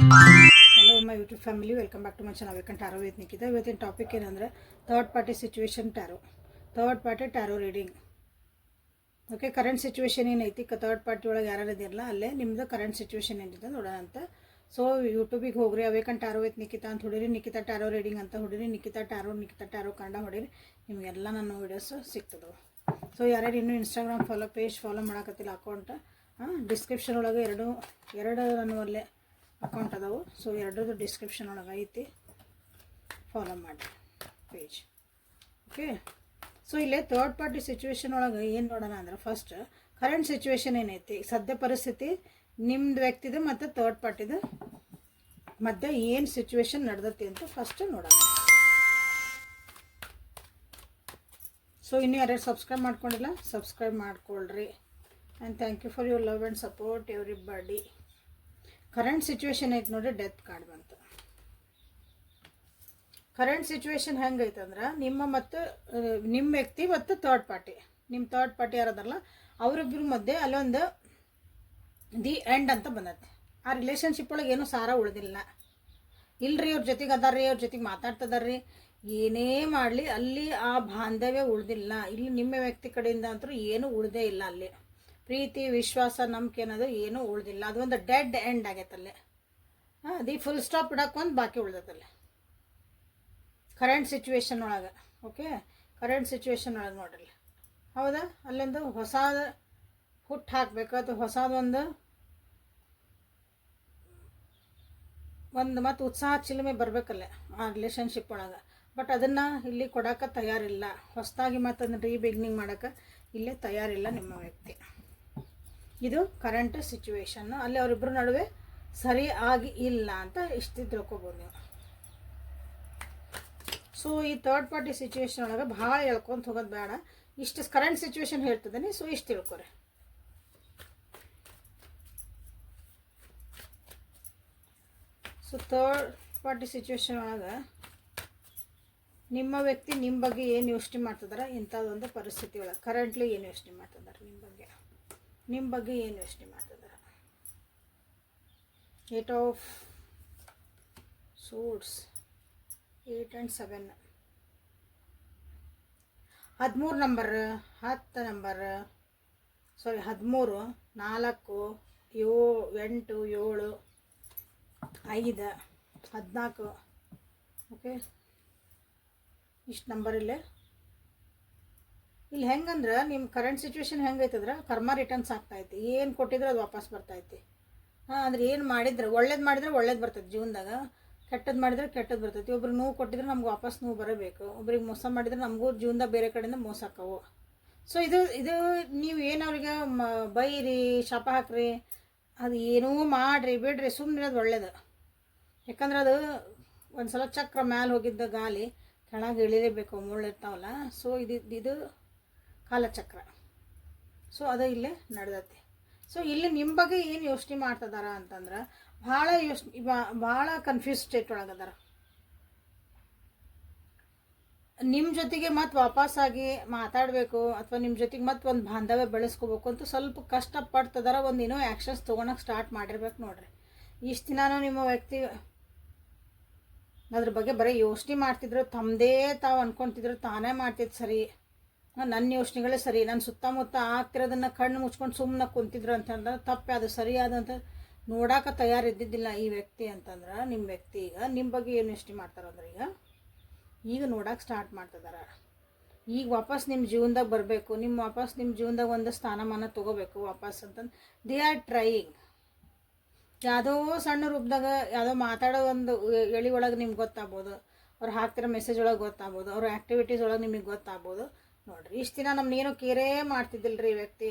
Hello my YouTube family, welcome back to my channel welcome tarot with Nikita. ಇವತ್ತಿನ topic ಏನಂದರೆ third party situation third party tarot reading. Okay, current situation ಏನೈತಿ, third party ಒಳಗೆ ಯಾರು ಇದಿರಲ್ಲ ಅಲ್ಲೇ ನಿಮ್ಮದು current situation ಏನಿದೆ ನೋಡೋಣ ಅಂತ. ಸೊ ಯೂಟ್ಯೂಬಿಗೆ ಹೋಗ್ರಿ, ಅವೇಕನ್ ಟ್ಯಾರೋ ವಿತ್ ನಿಕಿತಾ ಅಂತ ಹೊಡೀರಿ, ನಿಕಿತಾ ಟ್ಯಾರೋ ರೀಡಿಂಗ್ ಅಂತ ಹೊಡೀರಿ, ನಿಕಿತಾ ಟ್ಯಾರೋ ಕನ್ನಡ ಹೊಡೀರಿ, ನಿಮಗೆಲ್ಲ ನನ್ನ ವೀಡಿಯೋಸ್ ಸಿಗ್ತದವು. ಸೊ ಯಾರ್ಯಾರು ಇನ್ನೂ ಇನ್ಸ್ಟಾಗ್ರಾಮ್ ಪೇಜ್ ಫಾಲೋ ಮಾಡಕತ್ತಿಲ್ಲ ಅಕೌಂಟ್, ಡಿಸ್ಕ್ರಿಪ್ಷನ್ ಒಳಗೆ ಎರಡು ನನ್ನಲ್ಲೇ ಅಕೌಂಟ್ ಅದಾವು. ಸೊ ಎರಡರದ್ದು ಡಿಸ್ಕ್ರಿಪ್ಷನ್ ಒಳಗೆ ಐತಿ, ಫಾಲೋ ಮಾಡಿ ಪೇಜ್. ಓಕೆ, ಸೊ ಇಲ್ಲೇ ಥರ್ಡ್ ಪಾರ್ಟಿ ಸಿಚುವೇಶನ್ ಒಳಗೆ ಏನು ನೋಡೋಣ ಅಂದ್ರೆ, ಫಸ್ಟ್ ಕರೆಂಟ್ ಸಿಚುವೇಶನ್ ಏನೈತಿ, ಸದ್ಯ ಪರಿಸ್ಥಿತಿ ನಿಮ್ಮದು ವ್ಯಕ್ತಿದು ಮತ್ತು ಥರ್ಡ್ ಪಾರ್ಟಿದು ಮಧ್ಯೆ ಏನು ಸಿಚುವೇಶನ್ ನಡೆದೈತಿ ಅಂತ ಫಸ್ಟ್ ನೋಡೋಣ. ಸೊ ಇನ್ನೂ ಯಾರ್ಯಾರು ಸಬ್ಸ್ಕ್ರೈಬ್ ಮಾಡ್ಕೊಂಡಿಲ್ಲ, ಸಬ್ಸ್ಕ್ರೈಬ್ ಮಾಡ್ಕೊಳ್ರಿ. And thank you for your love and support everybody. Current situation ಐತೆ ನೋಡ್ರಿ, ಡೆತ್ ಕಾರ್ಡ್ ಬಂತು. ಕರೆಂಟ್ ಸಿಚುವೇಶನ್ ಹೆಂಗೈತಂದ್ರೆ, ನಿಮ್ಮ ವ್ಯಕ್ತಿ ಮತ್ತು ಥರ್ಡ್ ಪಾರ್ಟಿ, ನಿಮ್ಮ ಥರ್ಡ್ ಪಾರ್ಟಿ ಯಾರದಾರಲ್ಲ ಅವರಿಬ್ಬರ ಮಧ್ಯೆ ಅಲ್ಲೊಂದು ದಿ ಎಂಡ್ ಅಂತ ಬಂದೈತೆ. ಆ ರಿಲೇಷನ್ಶಿಪ್ ಒಳಗೆ ಏನೂ ಸಾರ ಉಳಿದಿಲ್ಲ. ಇಲ್ರಿ ಅವ್ರ ಜೊತೆಗೆ ಅದಾರ್ರಿ, ಅವ್ರ ಜೊತೆಗೆ ಮಾತಾಡ್ತದಾರ್ರಿ, ಏನೇ ಮಾಡಲಿ ಅಲ್ಲಿ ಆ ಬಾಂಧವ್ಯ ಉಳಿದಿಲ್ಲ. ಇಲ್ಲಿ ನಿಮ್ಮ ವ್ಯಕ್ತಿ ಕಡೆಯಿಂದ ಅಂತೂ ಏನೂ ಉಳಿದೇ ಇಲ್ಲ. ಅಲ್ಲಿ ಪ್ರೀತಿ, ವಿಶ್ವಾಸ, ನಂಬಿಕೆ ಅನ್ನೋದು ಏನೂ ಉಳಿದಿಲ್ಲ. ಅದೊಂದು ಡೆಡ್ ಎಂಡ್ ಆಗೈತಲ್ಲೇ. ಅದು ಫುಲ್ ಸ್ಟಾಪ್ ಇಡೋಕ್ಕೊಂದು ಬಾಕಿ ಉಳ್ದೈತಲ್ಲೇ ಕರೆಂಟ್ ಸಿಚುವೇಶನ್ ಒಳಗೆ. ಓಕೆ, ಕರೆಂಟ್ ಸಿಚುವೇಶನ್ ಒಳಗೆ ನೋಡ್ರಿ, ಹೌದಾ, ಅಲ್ಲೊಂದು ಹೊಸದು ಹುಟ್ಟು ಹಾಕಬೇಕು, ಅದು ಹೊಸದೊಂದು ಮತ್ತು ಉತ್ಸಾಹ ಚಿಲುಮೆ ಬರಬೇಕಲ್ಲೇ ಆ ರಿಲೇಷನ್ಶಿಪ್ ಒಳಗೆ. ಬಟ್ ಅದನ್ನು ಇಲ್ಲಿ ಕೊಡೋಕೆ ತಯಾರಿಲ್ಲ. ಹೊಸದಾಗಿ ಮತ್ತೊಂದು ರೀಬಿಗಿನಿಂಗ್ ಮಾಡೋಕೆ ಇಲ್ಲೇ ತಯಾರಿಲ್ಲ ನಿಮ್ಮ ವ್ಯಕ್ತಿ. ಇದು ಕರೆಂಟ್ ಸಿಚುವೇಶನ್ನು. ಅಲ್ಲಿ ಅವರಿಬ್ಬರ ನಡುವೆ ಸರಿ ಆಗಿ ಇಲ್ಲ ಅಂತ ಇಷ್ಟು ತಿಳ್ಕೊಬೋದು ನೀವು. ಸೊ ಈ ಥರ್ಡ್ ಪಾರ್ಟಿ ಸಿಚುವೇಶನ್ ಒಳಗೆ ಭಾಳ ಹೇಳ್ಕೊಂತ ಹೋಗೋದು ಬೇಡ, ಇಷ್ಟು ಕರೆಂಟ್ ಸಿಚುವೇಶನ್ ಹೇಳ್ತಿದ್ದೀನಿ. ಸೊ ಇಷ್ಟು ತಿಳ್ಕೊರಿ. ಸೊ ಥರ್ಡ್ ಪಾರ್ಟಿ ಸಿಚುವೇಶನ್ ಒಳಗೆ ನಿಮ್ಮ ವ್ಯಕ್ತಿ ನಿಮ್ಮ ಬಗ್ಗೆ ಏನು ಯೋಚನೆ ಮಾಡ್ತಿದಾರೆ, ಇಂಥದ್ದೊಂದು ಪರಿಸ್ಥಿತಿ ಒಳಗೆ ಕರೆಂಟ್ಲಿ ಏನು ಯೋಚನೆ ಮಾಡ್ತಿದ್ದಾರೆ, ನಿಮ್ಮ ಬಗ್ಗೆ ಏನು ಯೋಚನೆ ಮಾಡ್ತಿದ್ದಾರೆ. 8 of suits, 8 and 7, 13 number, 10 number, sorry 13, 4, 8, 7, 5, 14. Okay, ಇಷ್ಟು ನಂಬರ್ ಇಲ್ಲಿ ಹೆಂಗಂದ್ರೆ ನಿಮ್ಮ ಕರೆಂಟ್ ಸಿಚುವೇಶನ್ ಹೆಂಗೈತಂದ್ರೆ, ಕರ್ಮ ರಿಟರ್ನ್ಸ್ ಆಗ್ತಾಯಿತ್ತು. ಏನು ಕೊಟ್ಟಿದ್ರೆ ಅದು ವಾಪಸ್ ಬರ್ತೈತಿ. ಅಂದ್ರೆ ಏನು ಮಾಡಿದ್ರೆ, ಒಳ್ಳೇದು ಮಾಡಿದ್ರೆ ಒಳ್ಳೇದು ಬರ್ತೈತಿ ಜೀವನದಾಗ, ಕೆಟ್ಟದ್ದು ಮಾಡಿದ್ರೆ ಕೆಟ್ಟದ್ದು ಬರ್ತೈತಿ. ಒಬ್ರಿಗೆ ನೋವು ಕೊಟ್ಟಿದ್ರೆ ನಮ್ಗೆ ವಾಪಸ್ ನೋವು ಬರಬೇಕು, ಒಬ್ರಿಗೆ ಮೋಸ ಮಾಡಿದ್ರೆ ನಮಗೂ ಜೀವನದಾಗ ಬೇರೆ ಕಡೆಯಿಂದ ಮೋಸ ಆಕ್ಕವು. ಸೊ ಇದು ನೀವು ಏನು ಅವ್ರಿಗೆ ಬೈರಿ, ಶಾಪ ಹಾಕ್ರಿ, ಅದು ಏನೂ ಮಾಡಿರಿ ಬಿಡ್ರಿ, ಸುಮ್ಮನಿರೋದು ಒಳ್ಳೇದು. ಯಾಕಂದ್ರೆ ಅದು ಒಂದು ಸಲ ಚಕ್ರ ಮ್ಯಾಲೆ ಹೋಗಿದ್ದ ಗಾಲಿ ಕೆಳಗೆ ಇಳಿಲೇಬೇಕು, ಮುಳ್ಳಿರ್ತಾವಲ್ಲ. ಸೊ ಇದು ಕಾಲಚಕ್ರ. ಸೊ ಅದು ಇಲ್ಲೇ ನಡೆದೈತಿ. ಸೊ ಇಲ್ಲಿ ನಿಮ್ಮ ಬಗ್ಗೆ ಏನು ಯೋಚನೆ ಮಾಡ್ತಿದಾರ ಅಂತಂದ್ರೆ, ಭಾಳ ಕನ್ಫ್ಯೂಸ್ ಸ್ಟೇಟ್ ಒಳಗದಾರ. ನಿಮ್ಮ ಜೊತೆಗೆ ಮತ್ತೆ ವಾಪಸ್ಸಾಗಿ ಮಾತಾಡಬೇಕು ಅಥವಾ ನಿಮ್ಮ ಜೊತೆಗೆ ಮತ್ತೆ ಒಂದು ಬಾಂಧವ್ಯ ಬೆಳೆಸ್ಕೋಬೇಕು ಅಂತ ಸ್ವಲ್ಪ ಕಷ್ಟಪಡ್ತಿದಾರ. ಒಂದು ಏನೋ ಆ್ಯಕ್ಷನ್ಸ್ ತೊಗೊಳಕ್ಕೆ ಸ್ಟಾರ್ಟ್ ಮಾಡಿರ್ಬೇಕು ನೋಡ್ರಿ. ಇಷ್ಟು ದಿನಾನು ನಿಮ್ಮ ವ್ಯಕ್ತಿ ಅದ್ರ ಬಗ್ಗೆ ಬರೀ ಯೋಚನೆ ಮಾಡ್ತಿದ್ರು, ತಮ್ಮದೇ ತಾವು ಅಂದ್ಕೊತಿದ್ರು, ತಾನೇ ಮಾಡ್ತಿದ್ದು ಸರಿ, ನನ್ನ ಯೋಚನೆಗಳೇ ಸರಿ, ನನ್ನ ಸುತ್ತಮುತ್ತ ಆಗ್ತಿರೋದನ್ನು ಕಣ್ಣು ಮುಚ್ಕೊಂಡು ಸುಮ್ಮನೆ ಕುಂತಿದ್ರು ಅಂತಂದ್ರೆ ತಪ್ಪೆ. ಅದು ಸರಿಯಾದಂತ ನೋಡೋಕೆ ತಯಾರಿದ್ದಿದ್ದಿಲ್ಲ ಈ ವ್ಯಕ್ತಿ ಅಂತಂದ್ರೆ. ನಿಮ್ಮ ವ್ಯಕ್ತಿ ಈಗ ನಿಮ್ಮ ಬಗ್ಗೆ ಏನು ಯೋಚನೆ ಮಾಡ್ತಾರಂದ್ರೆ, ಈಗ ನೋಡೋಕೆ ಸ್ಟಾರ್ಟ್ ಮಾಡ್ತಿದಾರ. ಈಗ ವಾಪಸ್ ನಿಮ್ಮ ಜೀವನದಾಗ ಬರಬೇಕು, ವಾಪಸ್ ನಿಮ್ಮ ಜೀವನದಾಗ ಒಂದು ಸ್ಥಾನಮಾನ ತೊಗೋಬೇಕು ವಾಪಸ್ ಅಂತಂದು ದೇ ಆರ್ ಟ್ರೈಯಿಂಗ್. ಯಾವುದೋ ಸಣ್ಣ ರೂಪದಾಗ ಯಾವುದೋ ಮಾತಾಡೋ ಒಂದು ಎಳಿ ಒಳಗೆ ನಿಮ್ಗೆ ಗೊತ್ತಾಗ್ಬೋದು, ಅವ್ರು ಹಾಕ್ತಿರೋ ಮೆಸೇಜ್ ಒಳಗೆ ಗೊತ್ತಾಗ್ಬೋದು, ಅವ್ರ ಆ್ಯಕ್ಟಿವಿಟೀಸ್ ಒಳಗೆ ನಿಮಗೆ ಗೊತ್ತಾಗ್ಬೋದು. ನೋಡಿರಿ, ಇಷ್ಟು ದಿನ ನಮ್ಮನ್ನೇನೋ ಕೇರೇ ಮಾಡ್ತಿದ್ದಿಲ್ಲ ರೀ ವ್ಯಕ್ತಿ.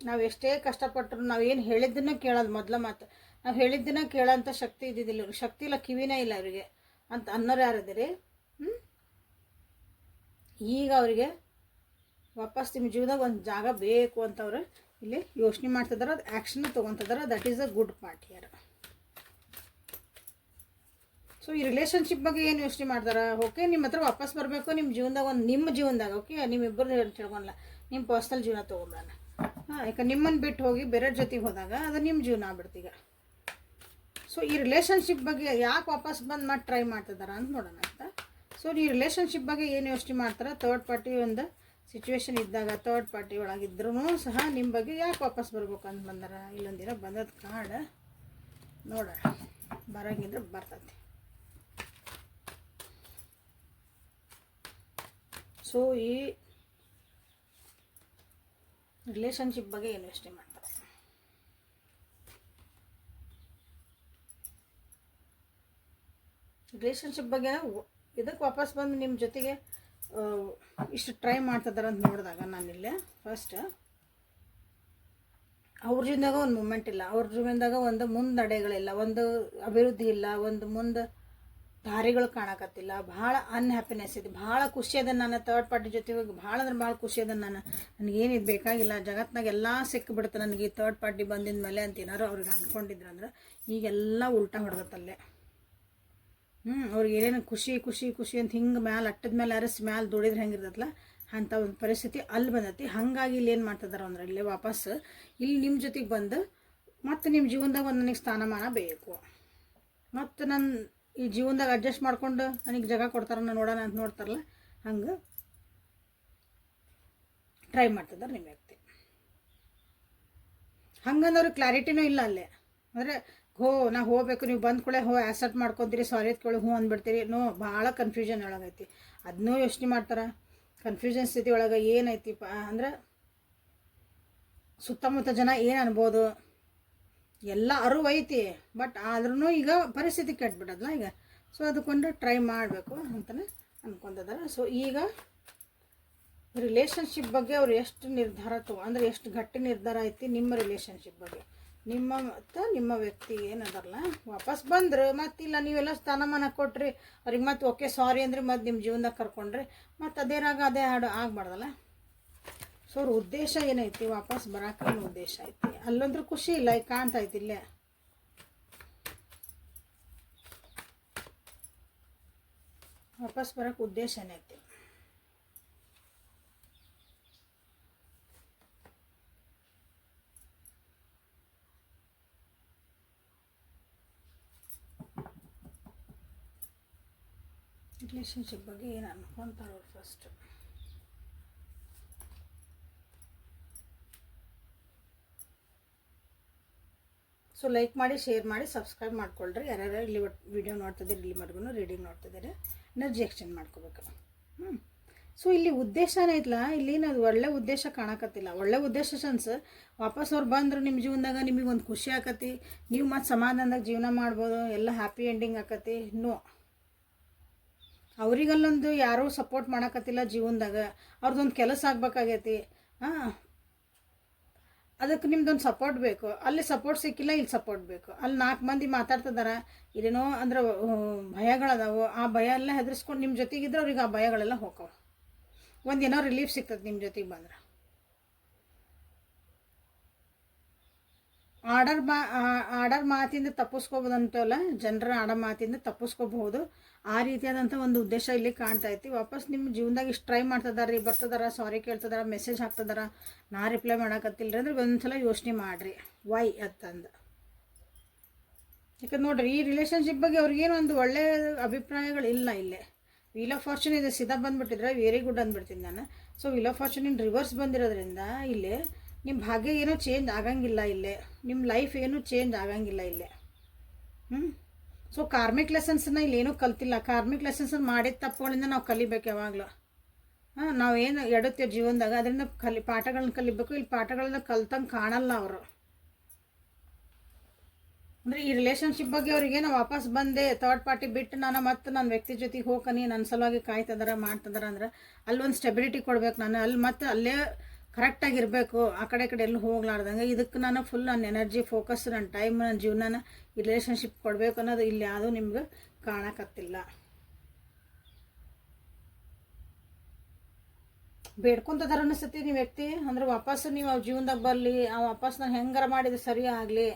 ನಾವು ಎಷ್ಟೇ ಕಷ್ಟಪಟ್ಟರು ನಾವೇನು ಹೇಳಿದ್ದನ್ನು ಕೇಳೋದು ಮೊದಲ ಮಾತು. ನಾವು ಹೇಳಿದ್ದನ್ನು ಕೇಳೋಂಥ ಶಕ್ತಿ ಇದ್ದಿದ್ದಿಲ್ಲ, ಶಕ್ತಿ ಇಲ್ಲ, ಕಿವಿನೇ ಇಲ್ಲ ಅವರಿಗೆ ಅಂತ ಅನ್ನೋರು ಯಾರಿದ್ದೀರಿ. ಈಗ ಅವರಿಗೆ ವಾಪಸ್ ನಿಮ್ಮ ಜೀವನದಾಗ ಒಂದು ಜಾಗ ಬೇಕು ಅಂತವ್ರು ಇಲ್ಲಿ ಯೋಚನೆ ಮಾಡ್ತಿದ್ದಾರೆ, ಅದು ಆ್ಯಕ್ಷನ್ ತೊಗೊತಿದ್ದಾರೆ. That is a good part here. So ಈ ರಿಲೇಷನ್ಶಿಪ್ ಬಗ್ಗೆ ಏನು ಯೋಚನೆ ಮಾಡ್ತಾರೆ. ಓಕೆ, ನಿಮ್ಮ ಹತ್ರ ವಾಪಸ್ ಬರಬೇಕು ನಿಮ್ಮ ಜೀವನದಾಗ, ನಿಮ್ಮ ಜೀವನದಾಗ. ಓಕೆ, ನಿಮ್ಮಿಬ್ಬರು ತಿಳ್ಕೊಳಲ್ಲ, ನಿಮ್ಮ ಪರ್ಸ್ನಲ್ ಜೀವನ ತೊಗೊಂಬರೋಣ. ಯಾಕೆ ನಿಮ್ಮನ್ನು ಬಿಟ್ಟು ಹೋಗಿ ಬೇರೆ ಜೊತೆಗೆ ಹೋದಾಗ ಅದು ನಿಮ್ಮ ಜೀವನ ಆಗ್ಬಿಡ್ತೀಗ. ಸೊ ಈ ರಿಲೇಷನ್ಶಿಪ್ ಬಗ್ಗೆ ಯಾಕೆ ವಾಪಸ್ ಬಂದು ಮಾಡಿ ಟ್ರೈ ಮಾಡ್ತಿದ್ದಾರೆ ಅಂತ ನೋಡೋಣ ಆಯಿತಾ. ಸೊ ಈ ರಿಲೇಷನ್ಶಿಪ್ ಬಗ್ಗೆ ಏನು ಯೋಚನೆ ಮಾಡ್ತಾರೆ, ಥರ್ಡ್ ಪಾರ್ಟಿ ಒಂದು ಸಿಚುವೇಶನ್ ಇದ್ದಾಗ ಥರ್ಡ್ ಪಾರ್ಟಿ ಒಳಗಿದ್ರೂ ಸಹ ನಿಮ್ಮ ಬಗ್ಗೆ ಯಾಕೆ ವಾಪಸ್ ಬರ್ಬೇಕು ಅಂತ ಬಂದಾರ. ಇಲ್ಲೊಂದಿನ ಬಂದದ ಕಾರ್ಡ್ ನೋಡೋಣ, ಬರೋಂಗಿದ್ರೆ ಬರ್ತೈತಿ. ಸೊ ಈ ರಿಲೇಷನ್ಶಿಪ್ ಬಗ್ಗೆ ಏನು ಯೋಚನೆ ಮಾಡ್ತಾರೆ. ರಿಲೇಷನ್ಶಿಪ್ ಬಗ್ಗೆ ಇದಕ್ಕೆ ವಾಪಸ್ ಬಂದು ನಿಮ್ಮ ಜೊತೆಗೆ ಇಷ್ಟು ಟ್ರೈ ಮಾಡ್ತಿದ್ದಾರೆ ಅಂತ ನೋಡಿದಾಗ ನಾನಿಲ್ಲೇ ಫಸ್ಟ್ ಅವ್ರ ಜೀವನದಾಗ ಒಂದು ಮೂಮೆಂಟ್ ಇಲ್ಲ, ಅವ್ರ ಜೀವನದಾಗ ಒಂದು ಮುನ್ನಡೆಗಳಿಲ್ಲ, ಒಂದು ಅಭಿವೃದ್ಧಿ ಇಲ್ಲ, ಒಂದು ಮುಂದೆ ದಾರಿಗಳು ಕಾಣಕತ್ತಿಲ್ಲ, ಭಾಳ ಅನ್ಹ್ಯಾಪಿನೆಸ್ ಇದೆ, ಭಾಳ ಖುಷಿ ಅದ. ನಾನು ಥರ್ಡ್ ಪಾರ್ಟಿ ಜೊತೆ ಹೋಗಿ ಭಾಳ ಅಂದ್ರೆ ಭಾಳ ಖುಷಿ ಅದ. ನನಗೇನಿದು ಬೇಕಾಗಿಲ್ಲ, ಜಗತ್ತಿನಾಗ ಎಲ್ಲ ಸಿಕ್ಕಿಬಿಡುತ್ತೆ ನನಗೆ ಈ ಥರ್ಡ್ ಪಾರ್ಟಿ ಬಂದಿದ ಮೇಲೆ ಅಂತ ಏನಾರು ಅವ್ರಿಗೆ ಅಂದ್ಕೊಂಡಿದ್ರು ಅಂದ್ರೆ ಈಗೆಲ್ಲ ಉಲ್ಟಾ ಹೊಡೆದತ್ತಲ್ಲೇ. ಅವ್ರಿಗೆ ಏನೇನು ಖುಷಿ ಖುಷಿ ಖುಷಿ ಅಂತ ಹಿಂಗೆ ಮ್ಯಾಲೆ ಅಟ್ಟದ ಮೇಲೆ ಅರಸಿ ಮ್ಯಾಲೆ ದುಡಿದ್ರೆ ಹೆಂಗಿರ್ತಲ್ಲ ಅಂಥ ಒಂದು ಪರಿಸ್ಥಿತಿ ಅಲ್ಲಿ ಬಂದೈತಿ. ಹಾಗಾಗಿ ಇಲ್ಲಿ ಏನು ಮಾಡ್ತಿದಾರೆ ಅಂದ್ರೆ ಇಲ್ಲೇ ವಾಪಸ್ ಇಲ್ಲಿ ನಿಮ್ಮ ಜೊತೆಗೆ ಬಂದು ಮತ್ತು ನಿಮ್ಮ ಜೀವನದಾಗ ಒಂದು ನನಗೆ ಸ್ಥಾನಮಾನ ಬೇಕು, ಮತ್ತು ನನ್ನ ಈ ಜೀವನದಾಗ ಅಡ್ಜಸ್ಟ್ ಮಾಡ್ಕೊಂಡು ನನಗೆ ಜಾಗ ಕೊಡ್ತಾರ ನೋಡೋಣ ಅಂತ ನೋಡ್ತಾರಲ್ಲ, ಹಂಗೆ ಟ್ರೈ ಮಾಡ್ತಿದ್ದಾರೆ ನಿಮ್ಮ ವ್ಯಕ್ತಿ. ಹಂಗಂದವ್ರಿಗೆ ಕ್ಲಾರಿಟಿನೂ ಇಲ್ಲ ಅಲ್ಲೇ. ಅಂದರೆ ನಾ ಹೋಗ್ಬೇಕು, ನೀವು ಬಂದ ಕೂಡಲೇ ಆ್ಯಕ್ಸೆಪ್ಟ್ ಮಾಡ್ಕೊತೀರಿ, ಸಾರಿ ಕೇಳಿ ಅಂದ್ಬಿಡ್ತೀರಿ. ಭಾಳ ಕನ್ಫ್ಯೂಷನ್ ಒಳಗೈತಿ. ಅದನ್ನೂ ಯೋಚನೆ ಮಾಡ್ತಾರೆ. ಕನ್ಫ್ಯೂಷನ್ ಸ್ಥಿತಿ ಒಳಗೆ ಏನೈತಿಪ್ಪ ಅಂದ್ರೆ ಸುತ್ತಮುತ್ತ ಜನ ಏನು ಅನ್ಬೋದು, ಎಲ್ಲ ಅರಿವು ಐತಿ, ಬಟ್ ಆದ್ರೂ ಈಗ ಪರಿಸ್ಥಿತಿ ಕೆಟ್ಬಿಟ್ಟದಲ್ಲ ಈಗ. ಸೊ ಅದಕ್ಕೊಂದು ಟ್ರೈ ಮಾಡಬೇಕು ಅಂತಲೇ ಅನ್ಕೊಂತಿದ್ದಾರೆ. ಸೊ ಈಗ ರಿಲೇಷನ್ಶಿಪ್ ಬಗ್ಗೆ ಅವ್ರು ಎಷ್ಟು ನಿರ್ಧಾರ ಅಂದರೆ ಎಷ್ಟು ಗಟ್ಟಿ ನಿರ್ಧಾರ ಐತಿ ನಿಮ್ಮ ರಿಲೇಷನ್ಶಿಪ್ ಬಗ್ಗೆ. ನಿಮ್ಮ ಮತ್ತು ನಿಮ್ಮ ವ್ಯಕ್ತಿ ಏನದಲ್ಲ ವಾಪಸ್ ಬಂದ್ರೆ ಮತ್ತಿಲ್ಲ ನೀವೆಲ್ಲ ಸ್ಥಾನಮಾನ ಕೊಟ್ರಿ ಅವ್ರಿಗೆ ಮತ್ತೆ ಓಕೆ ಸಾರಿ ಅಂದ್ರೆ ಮತ್ತೆ ನಿಮ್ಮ ಜೀವನದಾಗ ಕರ್ಕೊಂಡ್ರಿ ಮತ್ತು ಅದೇ ಹಾಡು ಆಗ್ಬಾರ್ದಲ್ಲ. ಸೊ ಅವ್ರ ಉದ್ದೇಶ ಏನೈತಿ, ವಾಪಸ್ ಬರೋಕೆ ಏನು ಉದ್ದೇಶ ಐತಿ, ಅಲ್ಲಂದ್ರೂ ಖುಷಿ ಇಲ್ಲ, ಈಗ ಕಾಣ್ತೈತಿ ಇಲ್ಲೇ. ವಾಪಸ್ ಬರೋಕೆ ಉದ್ದೇಶ ಏನೈತಿ. ರಿಲೇಷನ್ಶಿಪ್ ಬಗ್ಗೆ ಏನು ಅನ್ಕೊಂತಾರೆ ಅವ್ರು ಫಸ್ಟ್. ಸೊ ಲೈಕ್ ಮಾಡಿ, ಶೇರ್ ಮಾಡಿ, ಸಬ್ಸ್ಕ್ರೈಬ್ ಮಾಡ್ಕೊಳ್ರಿ. ಯಾರ್ಯಾರು ಇಲ್ಲಿ ವಿಡಿಯೋ ನೋಡ್ತಿದ್ದೀರಿ, ಇಲ್ಲಿವರೆಗೂ ರೀಡಿಂಗ್ ನೋಡ್ತಿದ್ದೀರಿ, ಎನರ್ಜಿ ಎಕ್ಸ್ಚೇಂಜ್ ಮಾಡ್ಕೋಬೇಕು. ಸೊ ಇಲ್ಲಿ ಉದ್ದೇಶ ಏನೈತಲ್ಲ, ಇಲ್ಲಿ ಅದು ಒಳ್ಳೆ ಉದ್ದೇಶ ಕಾಣಕತ್ತಿಲ್ಲ. ಒಳ್ಳೆ ಉದ್ದೇಶ ಸನ್ಸ್ ವಾಪಸ್ ಅವ್ರು ಬಂದ್ರೆ ನಿಮ್ಮ ಜೀವನದಾಗ ನಿಮಗೆ ಒಂದು ಖುಷಿ ಆಕತಿ, ನೀವು ಮತ್ತು ಸಮಾಧಾನದಾಗ ಜೀವನ ಮಾಡ್ಬೋದು, ಎಲ್ಲ ಹ್ಯಾಪಿ ಎಂಡಿಂಗ್ ಆಕತಿ. ಅವ್ರಿಗಲ್ಲೊಂದು ಯಾರೂ ಸಪೋರ್ಟ್ ಮಾಡಕತ್ತಿಲ್ಲ ಜೀವನದಾಗ, ಅವ್ರದ್ದೊಂದು ಕೆಲಸ ಆಗ್ಬೇಕಾಗೈತಿ. ಅದಕ್ಕೆ ನಿಮ್ದೊಂದು ಸಪೋರ್ಟ್ ಬೇಕು. ಅಲ್ಲಿ ಸಪೋರ್ಟ್ ಸಿಕ್ಕಿಲ್ಲ, ಇಲ್ಲಿ ಸಪೋರ್ಟ್ ಬೇಕು. ಅಲ್ಲಿ 4 ಮಂದಿ ಮಾತಾಡ್ತಿದಾರ, ಇದೇನೋ ಅಂದ್ರೆ ಭಯಗಳದಾವು. ಆ ಭಯ ಎಲ್ಲ ಹೆದರ್ಸ್ಕೊಂಡು ನಿಮ್ಮ ಜೊತೆಗಿದ್ರೆ ಅವ್ರಿಗೆ ಆ ಭಯಗಳೆಲ್ಲ ಹೋಗವು. ಒಂದೇನೋ ರಿಲೀಫ್ ಸಿಗ್ತದೆ ನಿಮ್ಮ ಜೊತೆಗೆ ಬಂದ್ರೆ. ಆರ್ಡರ್ ಮಾತಿಂದ ತಪ್ಪಿಸ್ಕೋಬೋದಂತಲ್ಲ, ಜನರ ಆಡೋ ಮಾತಿಂದ ತಪ್ಪಿಸ್ಕೋಬಹುದು. ಆ ರೀತಿಯಾದಂಥ ಒಂದು ಉದ್ದೇಶ ಇಲ್ಲಿ ಕಾಣ್ತಾ ಐತಿ. ವಾಪಸ್ ನಿಮ್ಮ ಜೀವನದಾಗ ಇಷ್ಟು ಟ್ರೈ ಮಾಡ್ತಿದಾರೆ, ಬರ್ತದಾರ, ಸಾರಿ ಕೇಳ್ತಿದಾರ, ಮೆಸೇಜ್ ಹಾಕ್ತಿದಾರ, ನಾ ರಿಪ್ಲೈ ಮಾಡೋಕತ್ತಿಲ್ಲ ಅಂದ್ರೆ ಒಂದ್ಸಲ ಯೋಚನೆ ಮಾಡಿರಿ ವೈ ಅಂತಂದು. ಯಾಕಂದ್ರೆ ನೋಡ್ರಿ, ಈ ರಿಲೇಷನ್ಶಿಪ್ ಬಗ್ಗೆ ಅವ್ರಿಗೇನು ಒಂದು ಒಳ್ಳೆ ಅಭಿಪ್ರಾಯಗಳಿಲ್ಲ. ಇಲ್ಲೇ ವೀಲ್ ಆಫ್ ಫಾರ್ಚೂನ್ ಇದೆ, ಸೀದಾ ಬಂದುಬಿಟ್ಟಿದ್ರೆ ವೆರಿ ಗುಡ್ ಅಂದ್ಬಿಡ್ತೀನಿ ನಾನು. So wheel of fortune in reverse ಬಂದಿರೋದ್ರಿಂದ ಇಲ್ಲೇ ನಿಮ್ಮ ಭಾಗ್ಯ ಏನೂ ಚೇಂಜ್ ಆಗಂಗಿಲ್ಲ. ಇಲ್ಲೇ ನಿಮ್ಮ ಲೈಫ್ ಏನೂ ಚೇಂಜ್ ಆಗಂಗಿಲ್ಲ ಇಲ್ಲೇ. ಸೊ ಕಾರ್ಮಿಕ್ ಲೆಸನ್ಸನ್ನ ಇಲ್ಲೇನೂ ಕಲ್ತಿಲ್ಲ. ಕಾರ್ಮಿಕ್ ಲೆಸನ್ಸ್ ಮಾಡಿದ ತಪ್ಪುಗಳಿಂದ ನಾವು ಕಲಿಬೇಕು ಯಾವಾಗಲೂ. ನಾವೇನು ಎಡುತ್ತೇವೆ ಜೀವನದಾಗ ಅದರಿಂದ ಪಾಠಗಳನ್ನ ಕಲಿಬೇಕು. ಇಲ್ಲಿ ಪಾಠಗಳನ್ನ ಕಲ್ತಂಗೆ ಕಾಣಲ್ಲ ಅವರು. ಅಂದರೆ ಈ ರಿಲೇಷನ್ಶಿಪ್ ಬಗ್ಗೆ ಅವ್ರಿಗೆ ನಾವು ವಾಪಸ್ ಬಂದೆ ಥರ್ಡ್ ಪಾರ್ಟಿ ಬಿಟ್ಟು ನಾನು ಮತ್ತು ನನ್ನ ವ್ಯಕ್ತಿ ಜೊತೆಗೆ ಹೋಗ್ಕನಿ, ನನ್ನ ಸಲುವಾಗಿ ಕಾಯ್ತಿದಾರ ಮಾಡ್ತಿದಾರ ಅಂದ್ರೆ ಅಲ್ಲೊಂದು ಸ್ಟೆಬಿಲಿಟಿ ಕೊಡ್ಬೇಕು. ನಾನು ಅಲ್ಲಿ ಮತ್ತು ಅಲ್ಲೇ ಕರೆಕ್ಟಾಗಿರಬೇಕು, ಆ ಕಡೆ ಎಲ್ಲೂ ಹೋಗ್ಲಾರ್ದಂಗೆ. ಇದಕ್ಕೆ ನಾನು ಫುಲ್ ನನ್ನ ಎನರ್ಜಿ, ಫೋಕಸ್, ನನ್ನ ಟೈಮ್, ನನ್ನ ಜೀವನನ ಈ ರಿಲೇಷನ್ಶಿಪ್ ಕೊಡಬೇಕು ಅನ್ನೋದು ಇಲ್ಲಿ ಯಾವುದೂ ನಿಮ್ಗೆ ಕಾಣಕತ್ತಿಲ್ಲ. ಬೇಡ್ಕೊಂತದಾರ ಅನಿಸ್ತತಿ ನೀವು ವ್ಯಕ್ತಿ. ಅಂದ್ರೆ ವಾಪಸ್ ನೀವು ಅವ್ರ ಜೀವನದಾಗ ಬರಲಿ, ವಾಪಸ್ ನಾನು ಹೆಂಗಾರ ಮಾಡಿದ್ರೆ ಸರಿ ಆಗಲಿ.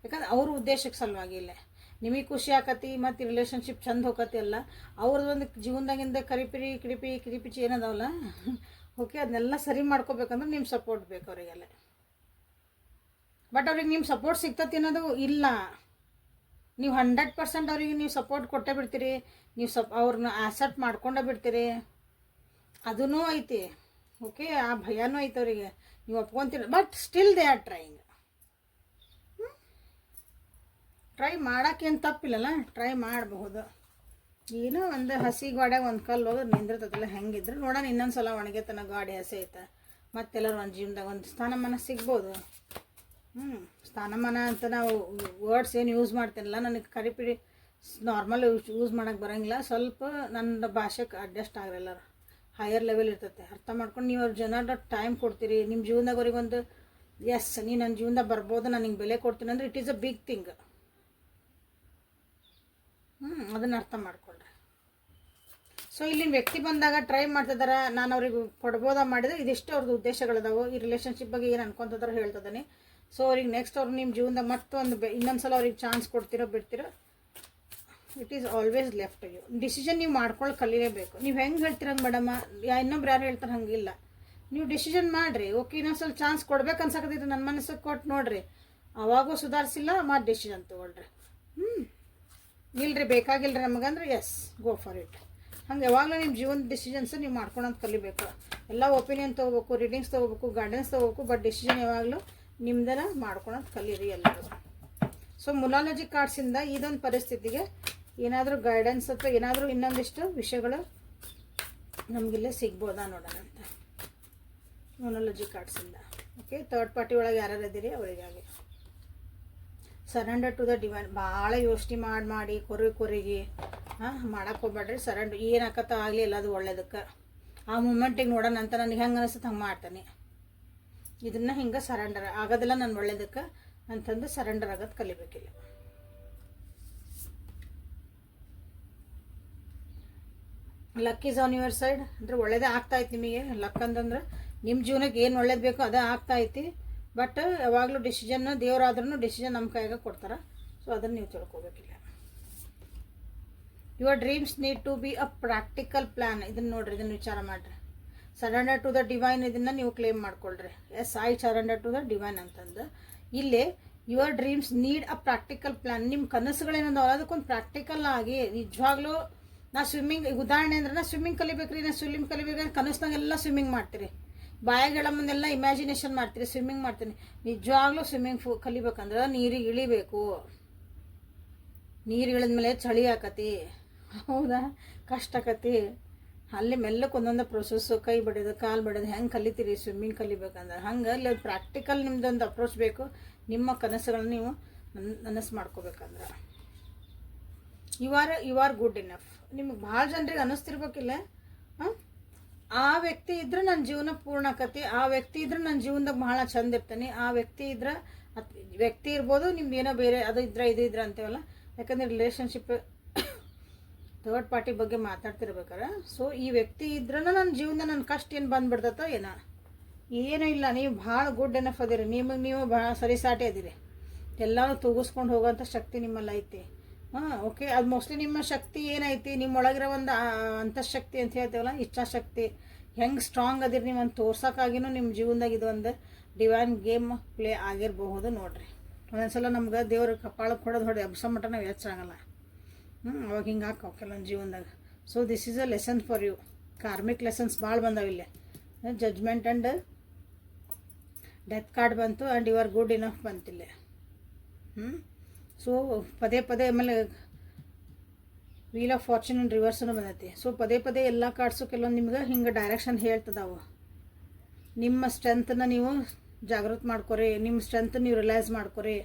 ಯಾಕಂದ್ರೆ ಅವ್ರ ಉದ್ದೇಶಕ್ಕೆ ಸಲುವಾಗಿ ಇಲ್ಲೇ ನಿಮಗೆ ಖುಷಿ ಆಕತಿ ಮತ್ತು ರಿಲೇಷನ್ಶಿಪ್ ಚಂದ ಹೋಗತಿ ಅಲ್ಲ. ಅವ್ರದ್ದೊಂದು ಜೀವನದಾಗಿಂದ ಕಿರಿಪಿಚಿ ಏನದಾವಲ್ಲ ಓಕೆ, ಅದನ್ನೆಲ್ಲ ಸರಿ ಮಾಡ್ಕೋಬೇಕಂದ್ರೆ ನಿಮ್ಮ ಸಪೋರ್ಟ್ ಬೇಕು ಅವರಿಗೆಲ್ಲ. ಬಟ್ ಅವ್ರಿಗೆ ನಿಮ್ಮ ಸಪೋರ್ಟ್ ಸಿಗ್ತತಿ ಅನ್ನೋದು ಇಲ್ಲ. ನೀವು 100% ಅವರಿಗೆ ನೀವು ಸಪೋರ್ಟ್ ಕೊಟ್ಟೇ ಬಿಡ್ತೀರಿ, ನೀವು ಅವ್ರನ್ನ ಆಸೆಪ್ಟ್ ಮಾಡ್ಕೊಂಡೇ ಬಿಡ್ತೀರಿ, ಅದೂ ಐತಿ. ಓಕೆ, ಆ ಭಯನೂ ಐತೆ ಅವರಿಗೆ, ನೀವು ಒಪ್ಕೊತೀರ. But still they are trying. Try ಮಾಡೋಕ್ಕೇನು ತಪ್ಪಿಲ್ಲಲ್ಲ, ಟ್ರೈ ಮಾಡಬಹುದು. ಏನೋ ಒಂದು ಹಸಿ ಗಾಡ್ಯಾಗ ಒಂದು ಕಲ್ಲು ಹೋಗೋದು ನಿಂದಿರ್ತದಲ್ಲ, ಹೆಂಗಿದ್ರು ನೋಡೋಣ. ಇನ್ನೊಂದು ಸಲ ಒಣಗೆತನ ಗಾಡಿ ಹಸಿ ಐತೆ, ಮತ್ತೆಲ್ಲರೂ ಒಂದು ಜೀವನದಾಗ ಒಂದು ಸ್ಥಾನಮಾನ ಸಿಗ್ಬೋದು. ಸ್ಥಾನಮಾನ ಅಂತ ನಾವು ವರ್ಡ್ಸ್ ಏನು ಯೂಸ್ ಮಾಡ್ತೀನಲ್ಲ, ನನಗೆ ಕರಿಪಿಡಿ ನಾರ್ಮಲ್ ಯೂಸ್ ಮಾಡೋಕ್ಕೆ ಬರೋಂಗಿಲ್ಲ. ಸ್ವಲ್ಪ ನನ್ನ ಭಾಷೆಗೆ ಅಡ್ಜಸ್ಟ್ ಆಗಿರಲ್ಲ, ಹೈಯರ್ ಲೆವೆಲ್ ಇರ್ತೈತೆ. ಅರ್ಥ ಮಾಡ್ಕೊಂಡು ನೀವು ಅವ್ರ ಜನರ ಟೈಮ್ ಕೊಡ್ತೀರಿ, ನಿಮ್ಮ ಜೀವನದಾಗ ಅವ್ರಿಗೊಂದು ಎಸ್ ನೀ ನನ್ನ ಜೀವನದಾಗ ಬರ್ಬೋದು, ನಾನು ಹಿಂಗೆ ಬೆಲೆ ಕೊಡ್ತೀನಿ ಅಂದರೆ it is a big thing. ಅದನ್ನು ಅರ್ಥ ಮಾಡ್ಕೊಳ್ರಿ. ಸೊ ಇಲ್ಲಿನ ವ್ಯಕ್ತಿ ಬಂದಾಗ ಟ್ರೈ ಮಾಡ್ತಿದ್ದಾರೆ, ನಾನು ಅವ್ರಿಗೆ ಕೊಡ್ಬೋದಾ ಮಾಡಿದ್ರೆ ಇದಿಷ್ಟು ಅವ್ರದ್ದು ಉದ್ದೇಶಗಳದಾವು. ಈ ರಿಲೇಷನ್ಶಿಪ್ ಬಗ್ಗೆ ಏನು ಅನ್ಕೊತಿದಾರೆ ಹೇಳ್ತಿದ್ದಾನೆ. ಸೊ ಅವ್ರಿಗೆ ನೆಕ್ಸ್ಟ್ ಅವ್ರು ನಿಮ್ಮ ಜೀವನದಾಗ ಮತ್ತೊಂದು ಇನ್ನೊಂದು ಸಲ ಅವ್ರಿಗೆ ಚಾನ್ಸ್ ಕೊಡ್ತಿರೋ ಬಿಡ್ತಿರೋ, it is always left you. Decision ನೀವು ಮಾಡ್ಕೊಳ್ಳಿ ಕಲೀಲೇಬೇಕು. ನೀವು ಹೆಂಗೆ ಹೇಳ್ತೀರಂಗೆ ಮೇಡಮ, ಇನ್ನೊಬ್ರು ಯಾರು ಹೇಳ್ತಾರೆ ಹಂಗಿಲ್ಲ. ನೀವು ಡಿಸಿಷನ್ ಮಾಡಿರಿ. ಓಕೆ, ಇನ್ನೊಂದು ಸ್ವಲ್ಪ ಚಾನ್ಸ್ ಕೊಡ್ಬೇಕು ಅನ್ಸಕತ್ತೈತೆ, ನನ್ನ ಮನಸ್ಸಿಗೆ ಕೊಟ್ಟು ನೋಡಿರಿ, ಅವಾಗೂ ಸುಧಾರಿಸಿಲ್ಲ ಮತ್ತು ಡಿಸಿಷನ್ ತೊಗೊಳ್ರಿ. ಇಲ್ರಿ ಬೇಕಾಗಿಲ್ಲರಿ ನಮಗಂದ್ರೆ ಎಸ್ ಗೋ ಫಾರ್ ಇಟ್. ಹಂಗೆ ಯಾವಾಗಲೂ ನಿಮ್ಮ ಜೀವನದ ಡಿಸಿಷನ್ಸ್ ನೀವು ಮಾಡ್ಕೊಳೋದು ಕಲಿಬೇಕು. ಎಲ್ಲ ಒಪಿನಿಯನ್ ತೊಗೋಬೇಕು, ರೀಡಿಂಗ್ಸ್ ತೊಗೋಬೇಕು, ಗೈಡೆನ್ಸ್ ತೊಗೋಬೇಕು, ಬಟ್ ಡಿಸಿಷನ್ ಯಾವಾಗಲೂ ನಿಮ್ದೆಲ್ಲ ಮಾಡ್ಕೊಳೋದು ಕಲೀರಿ ಎಲ್ಲರೂ. ಸೊ ಮುಲಾಲಜಿ ಕಾರ್ಡ್ಸಿಂದ ಇದೊಂದು ಪರಿಸ್ಥಿತಿಗೆ ಏನಾದರೂ ಗೈಡೆನ್ಸ್ ಅಥವಾ ಏನಾದರೂ ಇನ್ನೊಂದಿಷ್ಟು ವಿಷಯಗಳು ನಮಗಿಲ್ಲೇ ಸಿಗ್ಬೋದಾ ನೋಡೋಣ ಅಂತ ಮುಲಾಲಜಿ ಕಾರ್ಡ್ಸಿಂದ. ಓಕೆ, ಥರ್ಡ್ ಪಾರ್ಟಿ ಒಳಗೆ ಯಾರ್ಯಾರು ಇದ್ದೀರಿ ಅವರಿಗಾಗಿ ಸರೆಂಡರ್ ಟು ದ ಡಿವೈನ್. ಭಾಳ ಯೋಚನೆ ಮಾಡಿ ಕೊರಗಿ ಮಾಡಕ್ಕೆ ಹೋಗ್ಬೇಡ್ರಿ. ಸರೆಂಡರ್ ಏನಾಕತ್ತ ಆಗಲಿ ಎಲ್ಲದು ಒಳ್ಳೇದಕ್ಕೆ. ಆ ಮೂಮೆಂಟಿಗೆ ನೋಡೋಣ ಅಂತ ನನಗೆ ಹೆಂಗೆ ಅನಿಸುತ್ತೆ ಹಂಗೆ ಮಾಡ್ತಾನೆ. ಇದನ್ನು ಹಿಂಗೆ ಸರೆಂಡರ್ ಆಗೋದಿಲ್ಲ ನನ್ನ ಒಳ್ಳೇದಕ್ಕೆ ಅಂತಂದು ಸರೆಂಡರ್ ಆಗೋದು ಕಲಿಬೇಕಿಲ್ಲ. Luck is on your side ಅಂದರೆ ಒಳ್ಳೇದೇ ಆಗ್ತಾಯಿತ್ತು ನಿಮಗೆ. ಲಕ್ ಅಂತಂದ್ರೆ ನಿಮ್ಮ ಜೀವನಕ್ಕೆ ಏನು ಒಳ್ಳೇದು ಬೇಕೋ ಅದೇ ಆಗ್ತಾಯಿತ್ತು. ಬಟ್ ಯಾವಾಗಲೂ ಡಿಸಿಷನ್ ದೇವರಾದ್ರೂ ಡಿಸಿಷನ್ ನಮ್ಮ ಕೈಯಾಗ ಕೊಡ್ತಾರೆ. ಸೊ ಅದನ್ನು ನೀವು ತಿಳ್ಕೊಬೇಕಿಲ್ಲ. Your dreams need to be a practical plan. ಇದನ್ನು ನೋಡ್ರಿ, ಇದನ್ನು ವಿಚಾರ ಮಾಡಿರಿ. ಸರೆಂಡರ್ ಟು ದ ಡಿವೈನ್ ಇದನ್ನು ನೀವು ಕ್ಲೇಮ್ ಮಾಡ್ಕೊಳ್ರಿ. Yes I surrender to the divine ಅಂತಂದು ಇಲ್ಲಿ your dreams need a practical plan. ನಿಮ್ಮ ಕನಸುಗಳೇನಂದವ ಅದಕ್ಕೊಂದು ಪ್ರಾಕ್ಟಿಕಲ್ ಆಗಿ ನಿಜವಾಗ್ಲೂ. ನಾ ಸ್ವಿಮ್ಮಿಂಗ್ ಉದಾಹರಣೆ ಅಂದ್ರೆ ನಾ ಸ್ವಿಮ್ಮಿಂಗ್ ಕಲಿಬೇಕ್ರಿ, ನಾ ಸ್ವಿಮ್ಮಿಂಗ್ ಕಲಿಬೇಕಂದ್ರೆ ಕನಸ್ನಾಗೆಲ್ಲ ಸ್ವಿಮ್ಮಿಂಗ್ ಮಾಡ್ತೀರಿ, ಬಾಯಾಗ ಹೇಳೋ ಮುಂದೆಲ್ಲ ಇಮ್ಯಾಜಿನೇಷನ್ ಮಾಡ್ತೀರಿ, ಸ್ವಿಮ್ಮಿಂಗ್ ಮಾಡ್ತೀನಿ. ನಿಜವಾಗ್ಲೂ ಸ್ವಿಮ್ಮಿಂಗ್ ಕಲಿಬೇಕಂದ್ರೆ ನೀರಿಗೆ ಇಳಿಬೇಕು. ನೀರು ಇಳಿದ್ಮೇಲೆ ಚಳಿ ಆಕತಿ, ಹೌದಾ, ಕಷ್ಟ ಆಕತಿ. ಅಲ್ಲಿ ಮೆಲ್ಲಕ್ಕೆ ಒಂದೊಂದು ಪ್ರೊಸೆಸ್ಸು, ಕೈ ಬಡಿಯೋದು ಕಾಲು ಬಡಿಯೋದು ಹೆಂಗೆ ಕಲಿತೀರಿ ಸ್ವಿಮ್ಮಿಂಗ್ ಕಲಿಬೇಕಂದ್ರೆ ಹಂಗೆ ಅಲ್ಲಿ ಪ್ರಾಕ್ಟಿಕಲ್ ನಿಮ್ದೊಂದು ಅಪ್ರೋಚ್ ಬೇಕು. ನಿಮ್ಮ ಕನಸುಗಳನ್ನ ನೀವು ನನಸು ಮಾಡ್ಕೋಬೇಕಂದ್ರೆ ಯು ಆರ್ ಗುಡ್ ಇನಫ್. ನಿಮಗೆ ಭಾಳ ಜನರಿಗೆ ಅನ್ನಿಸ್ತಿರ್ಬೇಕಿಲ್ಲ, ಆ ವ್ಯಕ್ತಿ ಇದ್ರೆ ನನ್ನ ಜೀವನ ಪೂರ್ಣ ಆಕತಿ, ಆ ವ್ಯಕ್ತಿ ಇದ್ರೆ ನನ್ನ ಜೀವನದಾಗ ಭಾಳ ಚಂದ ಇರ್ತಾನೆ, ಆ ವ್ಯಕ್ತಿ ಇದ್ರೆ ವ್ಯಕ್ತಿ ಇರ್ಬೋದು, ನಿಮ್ದು ಏನೋ ಬೇರೆ ಅದು ಇದ್ರೆ ಇದು ಇದ್ರೆ ಅಂತೇವಲ್ಲ. ಯಾಕಂದರೆ ರಿಲೇಷನ್ಶಿಪ್ ಥರ್ಡ್ ಪಾರ್ಟಿ ಬಗ್ಗೆ ಮಾತಾಡ್ತಿರ್ಬೇಕಾರೆ. ಸೊ ಈ ವ್ಯಕ್ತಿ ಇದ್ರೂ ನನ್ನ ಜೀವನ ನನ್ನ ಕಷ್ಟ ಏನು ಬಂದುಬಿಡ್ತೋ ಏನೂ ಇಲ್ಲ. ನೀವು ಭಾಳ ಗುಡ್ ಎನಫ್ ಅದಿರಿ, ನಿಮಗೆ ನೀವು ಭಾಳ ಸರಿಸಾಟಿ ಅದಿರಿ, ಎಲ್ಲನೂ ತೂಗಿಸ್ಕೊಂಡು ಹೋಗೋಂಥ ಶಕ್ತಿ ನಿಮ್ಮಲ್ಲಿ ಐತಿ. ಓಕೆ, ಅದು ಮೋಸ್ಟ್ಲಿ ನಿಮ್ಮ ಶಕ್ತಿ ಏನೈತಿ, ನಿಮ್ಮೊಳಗಿರೋ ಒಂದು ಅಂತಃಶಕ್ತಿ ಅಂತ ಹೇಳ್ತೀವಲ್ಲ, ಇಚ್ಛಾಶಕ್ತಿ ಹೆಂಗೆ ಸ್ಟ್ರಾಂಗ್ ಅದಿರಿ ನೀವು ಒಂದು ತೋರ್ಸೋಕ್ಕಾಗಿನೂ ನಿಮ್ಮ ಜೀವನದಾಗ ಇದು ಒಂದು ಡಿವೈನ್ ಗೇಮ್ ಪ್ಲೇ ಆಗಿರಬಹುದು ನೋಡಿರಿ. ಒಂದೊಂದ್ಸಲ ನಮ್ಗೆ ದೇವ್ರ ಕಪಾಳಕ್ಕೆ ಹೊಡೆದು ಎಬ್ಸೋ ಮಟ್ಟ ನಾವು ಎಚ್ಚರಾಗಲ್ಲ. ಅವಾಗ ಹಿಂಗೆ ಹಾಕವು ಕೆಲವೊಂದು ಜೀವನದಾಗ. So this is a lesson for you. Karmic lessons ಭಾಳ ಬಂದಾವಿಲ್ಲ. ಜಡ್ಜ್ಮೆಂಟ್ ಆ್ಯಂಡ್ ಡೆತ್ ಕಾರ್ಡ್ ಬಂತು, and you are good enough ಬಂತಿಲ್ಲ. ಸೊ ಪದೇ ಪದೇ ಆಮೇಲೆ ವೀಲ್ ಆಫ್ ಫಾರ್ಚೂನ್ ಇನ್ ರಿವರ್ಸನ್ನು ಬಂದೈತಿ. ಸೊ ಪದೇ ಪದೇ ಎಲ್ಲ ಕಾರ್ಡ್ಸು ಕೆಲವೊಂದು ನಿಮ್ಗೆ ಹಿಂಗೆ ಡೈರೆಕ್ಷನ್ ಹೇಳ್ತದಾವು. ನಿಮ್ಮ ಸ್ಟ್ರೆಂತನ್ನು ನೀವು ಜಾಗೃತಿ ಮಾಡ್ಕೊರಿ, ನಿಮ್ಮ ಸ್ಟ್ರೆಂತ್ ನೀವು ರಿಲೈಸ್ ಮಾಡ್ಕೊರಿ.